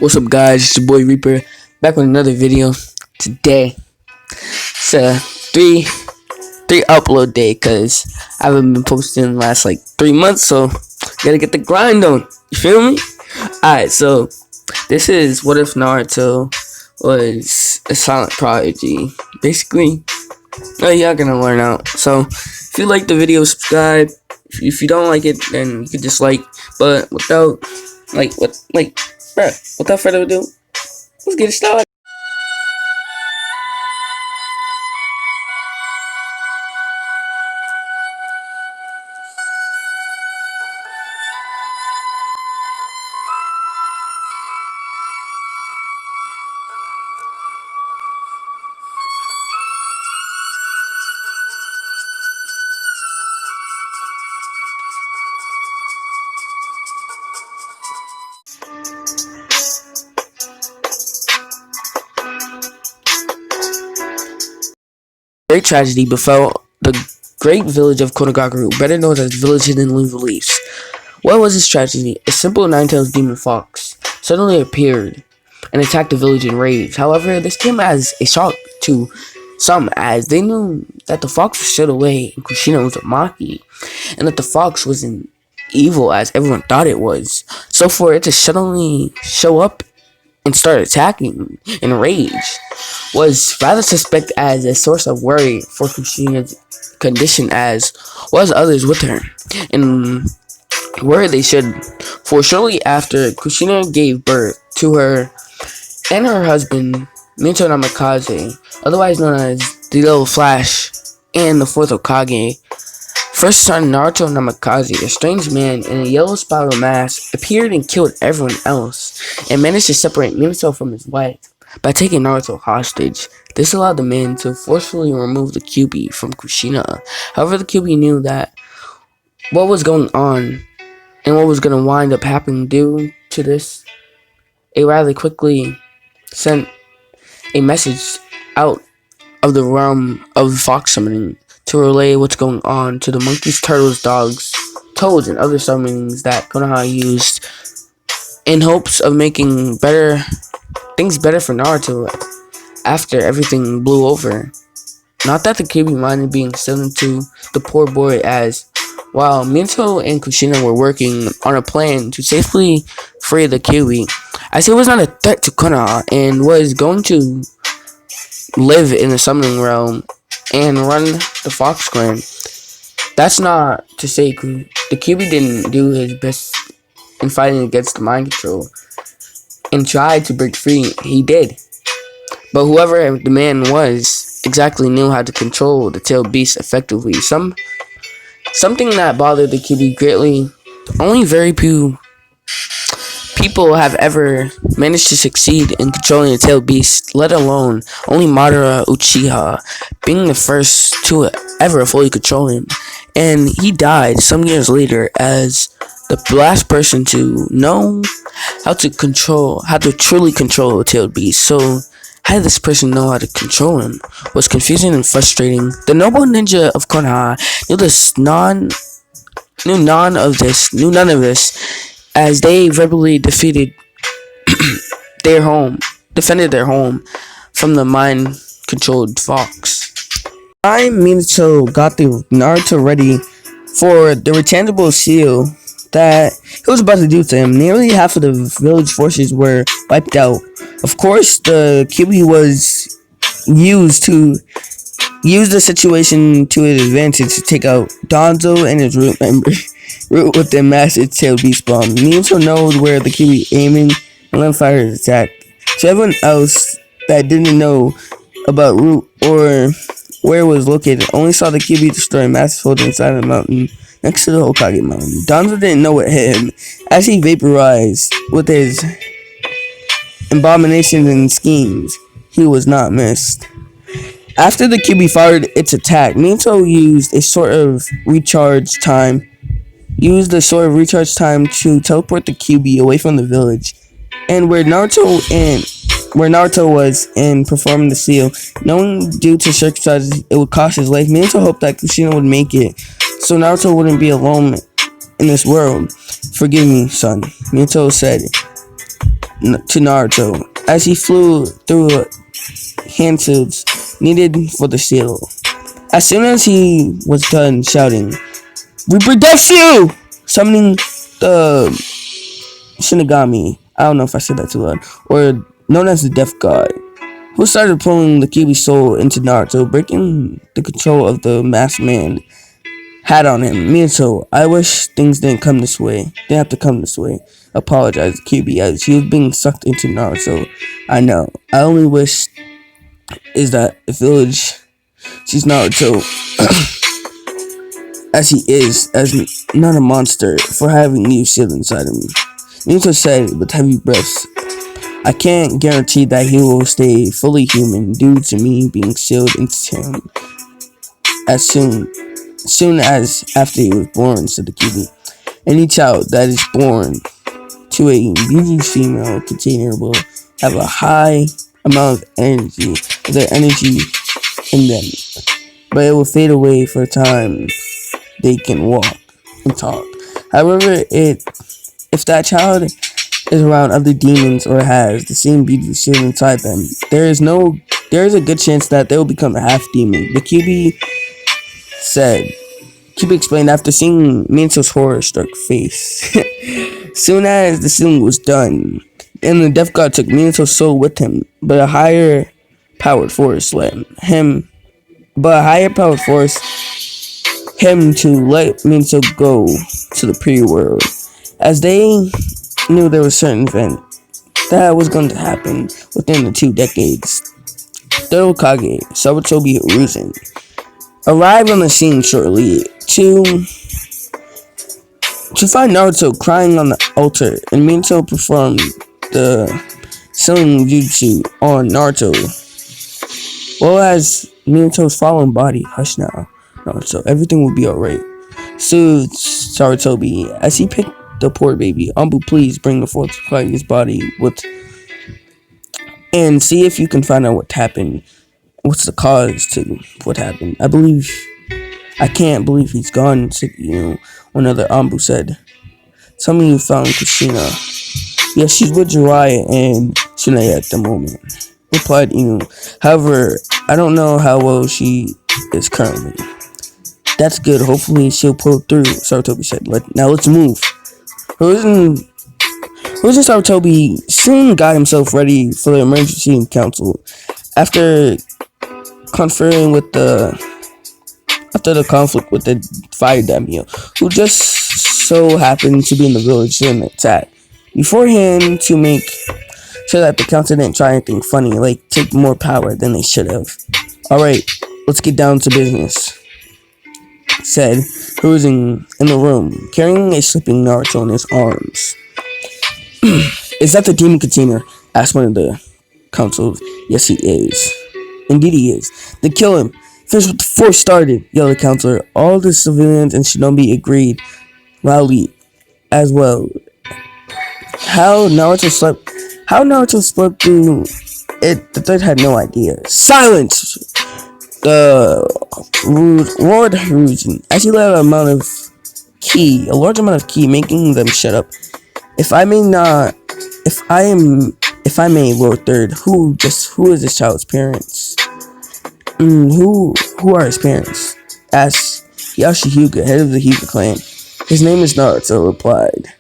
What's up, guys? It's your boy Reaper back with another video. Today it's a three upload day because I haven't been posting in the last like 3 months, so gotta get the grind on. You feel me? Alright, so this is what if Naruto was a silent prodigy. Basically, y'all gonna learn out. So if you like the video, subscribe. If you don't like it, then you can dislike. But without without further ado, let's get it started. Great tragedy befell the great village of Konogagaru, better known as the Village Hidden in Beliefs. What was this tragedy? A simple nine-tailed demon fox suddenly appeared and attacked the village in rage. However, this came as a shock to some, as they knew that the fox was shut away and Kushina was a Maki, and that the fox wasn't evil as everyone thought it was. So for it to suddenly show up and start attacking in rage was rather suspect as a source of worry for Kushina's condition, as was others with her, and where they should. For shortly after Kushina gave birth to her and her husband Minato Namikaze, otherwise known as the Little Flash and the fourth Hokage, first son Naruto Namikaze, a strange man in a yellow spiral mask, appeared and killed everyone else, and managed to separate Minato from his wife by taking Naruto hostage. This allowed the men to forcefully remove the Kyuubi from Kushina. However, the Kyuubi knew that what was going on and what was going to wind up happening due to this. It rather quickly sent a message out of the realm of fox summoning to relay what's going on to the monkeys, turtles, dogs, toads, and other summonings that Konoha used in hopes of making things better for Naruto after everything blew over. Not that the Kyuubi minded being sent to the poor boy, as while Minato and Kushina were working on a plan to safely free the Kyuubi, as he was not a threat to Konoha and was going to live in the summoning realm and run the Fox Clan. That's not to say the Kyuubi didn't do his best in fighting against the mind control and tried to break free. He did. But whoever the man was exactly knew how to control the tailed beast effectively. Something that bothered the Kyuubi greatly. Only very few people have ever managed to succeed in controlling the tailed beast, let alone only Madara Uchiha being the first to ever fully control him. And he died some years later as the last person to know how to truly control a tailed beast. So how did this person know how to control him was confusing and frustrating. The noble ninja of Konoha knew none of this, as they verbally defended their home from the mind-controlled fox. Minato got the Naruto ready for the rechangeable seal that he was about to do to him. Nearly half of the village forces were wiped out. Of course, the Kyuubi was used to use the situation to his advantage to take out Danzo and his root with their massive tailed beast bomb. Minato knows where the Kyuubi aiming and then fire his attack. To everyone else that didn't know about Root or where it was located, only saw the Kyuubi destroy a massive folder inside the mountain next to the Hokage mountain. Danzo didn't know what hit him, as he vaporized with his abominations and schemes. He was not missed. After the Kyuubi fired its attack, Minato used a sort of recharge time to teleport the Kyuubi away from the village, and where Naruto was and performing the seal. Knowing due to circumstances it would cost his life, Minato hoped that Kushina would make it, so Naruto wouldn't be alone in this world. Forgive me, son, Minato said. to Naruto as he flew through handles needed for the seal. As soon as he was done shouting, "We protect you!" summoning the Shinigami, I don't know if I said that too loud, or known as the Death God, who started pulling the Kyuubi soul into Naruto, breaking the control of the masked man had on him. Minato, I wish things didn't come this way. Didn't have to come this way. Apologized Kyuubi as he was being sucked into Naruto. I know. I only wish is that the village sees Naruto as he is, as not a monster for having you sit inside him. Minato said with heavy breaths, I can't guarantee that he will stay fully human due to me being sealed into him as soon as after he was born, said the Kyuubi. Any child that is born to a beauty female container will have a high amount of their energy in them, but it will fade away for a time they can walk and talk. However, if that child is around other demons or has the same beauty shield inside them, there is a good chance that they will become a half demon. The Kyuubi explained after seeing Minto's horror-struck face. Soon as the sealing was done, and the Death God took Minto's soul with him, but a higher powered force him to let Minto go to the pre-world, as they knew there was a certain event that was going to happen within the 2 decades. The Hokage, Sarutobi Hiruzen, arrived on the scene shortly to find Naruto crying on the altar, and Minato performed the sealing jutsu on Naruto. Well, as Minato's fallen body, hush now, Naruto, everything will be alright, soothed Sarutobi as he picked the poor baby. Anbu, please bring the fourth Hokage's body and see if you can find out what happened. What's the cause to what happened? I can't believe he's gone, said another Anbu said. Tell me you found Kushina. Yes, she's with Jiraiya and Tsunade at the moment, replied Inu. However, I don't know how well she is currently. That's good, hopefully she'll pull through, Sarutobi said. Now let's move. Hiruzen Sarutobi soon got himself ready for the emergency council. After the conflict with the fire daimyo, who just so happened to be in the village during the attack, beforehand to make sure that the council didn't try anything funny, like take more power than they should have. Alright, let's get down to business, said Hiruzen in the room, carrying a sleeping Naruto in his arms. Is that the demon container? Asked one of the council. Yes, he is. Indeed he is. Then kill him. Finish what the force started, yelled the counselor. All the civilians and Shinobi agreed loudly as well. How Naruto slept through it, the third had no idea. Silence! The roared Hiruzen as he let a large amount of ki, making them shut up. If I may, Lord Third, who is this child's parents? Who are his parents? Asked Yashihyuga, head of the Hyuga clan. His name is Naruto, replied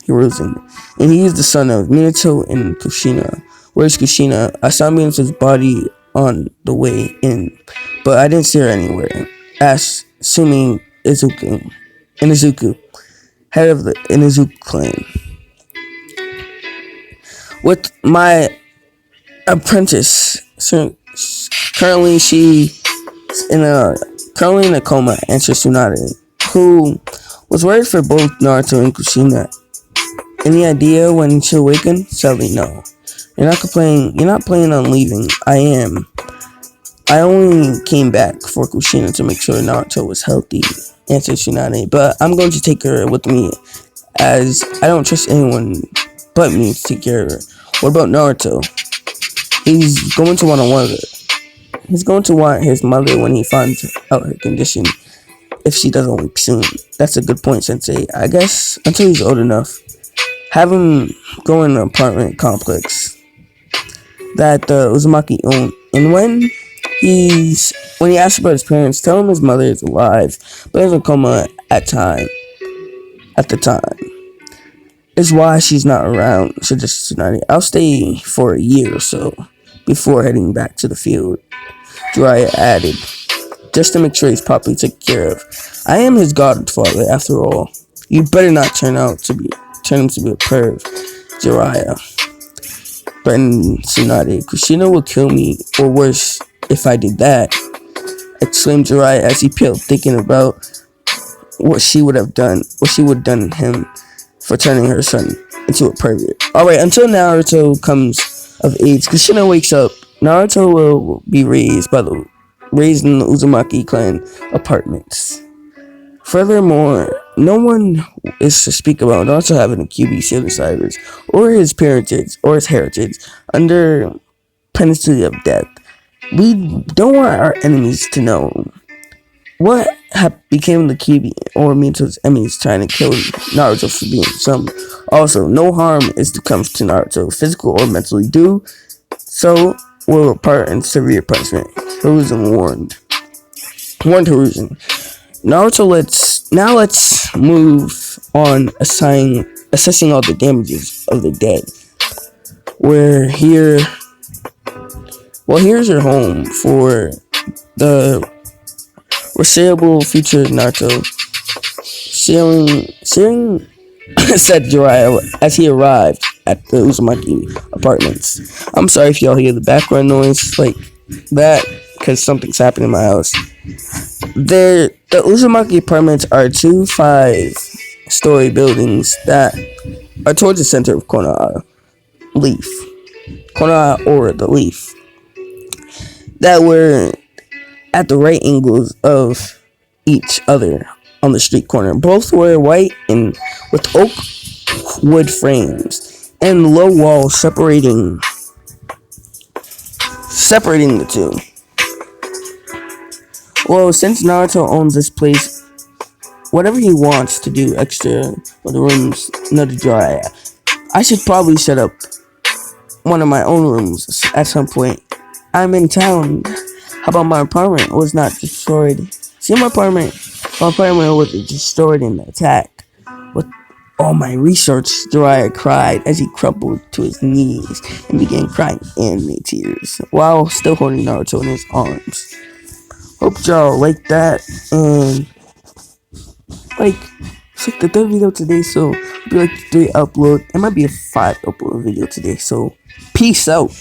Hiruzen, and he is the son of Minato and Kushina. Where's Kushina? I saw Minato's body on the way in, but I didn't see her anywhere. Asked Sumi Inuzuku, head of the Inuzuku clan. With my apprentice, currently in a coma, answered Tsunade, who was worried for both Naruto and Kushina. Any idea when she'll awaken? Sadly, no. You're not planning on leaving. I am. I only came back for Kushina to make sure Naruto was healthy, answered Tsunade, but I'm going to take her with me, as I don't trust anyone but me to take care of her. What about Naruto? He's going to want his mother when he finds out her condition, if she doesn't wake soon. That's a good point, Sensei. I guess until he's old enough. have him go in an apartment complex that Uzumaki owned. And when he asks about his parents, tell him his mother is alive, but is in a coma at the time. Is why she's not around, suggested Tsunade. I'll stay for a year or so before heading back to the field. Jiraiya added, just to make sure he's properly taken care of. I am his godfather, after all. You better not turn him to be a perv, Jiraiya. Threatened Tsunade. Kushina will kill me, or worse, if I did that, exclaimed Jiraiya as he peeled, thinking about what she would have done to him for turning her son into a pervert. Alright, until Naruto comes of age, Kushina wakes up. Naruto will be raised in the Uzumaki clan apartments. Furthermore, no one is to speak about Naruto having a QB Sailor Cybers or his heritage under penalty of death. We don't want our enemies to know what became the Kyuubi or Minato's enemies trying to kill Naruto for being some. Also, no harm is to come to Naruto, physical or mentally. Do so will repart in severe punishment. Hiruzen warned Hiruzen. Let's move on assessing all the damages of the dead. Here's your home for the foreseeable future Naruto. Sailing said Jiraiya as he arrived at the Uzumaki apartments. I'm sorry if y'all hear the background noise like that, because something's happening in my house. The Uzumaki apartments are 2 5-story buildings that are towards the center of Konoha or the Leaf, that were at the right angles of each other on the street corner. Both were white and with oak wood frames and low walls separating the two. Well, since Naruto owns this place, whatever he wants to do extra with the rooms, another Jiraiya. I should probably set up one of my own rooms at some point. I'm in town. How about my apartment was not destroyed? See, my apartment was destroyed in the attack. With all my research, Jiraiya cried as he crumpled to his knees and began crying anime tears while still holding Naruto in his arms. Hope y'all like that, and it's like the 3rd video today, so it'll be like the 3 upload. It might be a 5 upload video today, so peace out.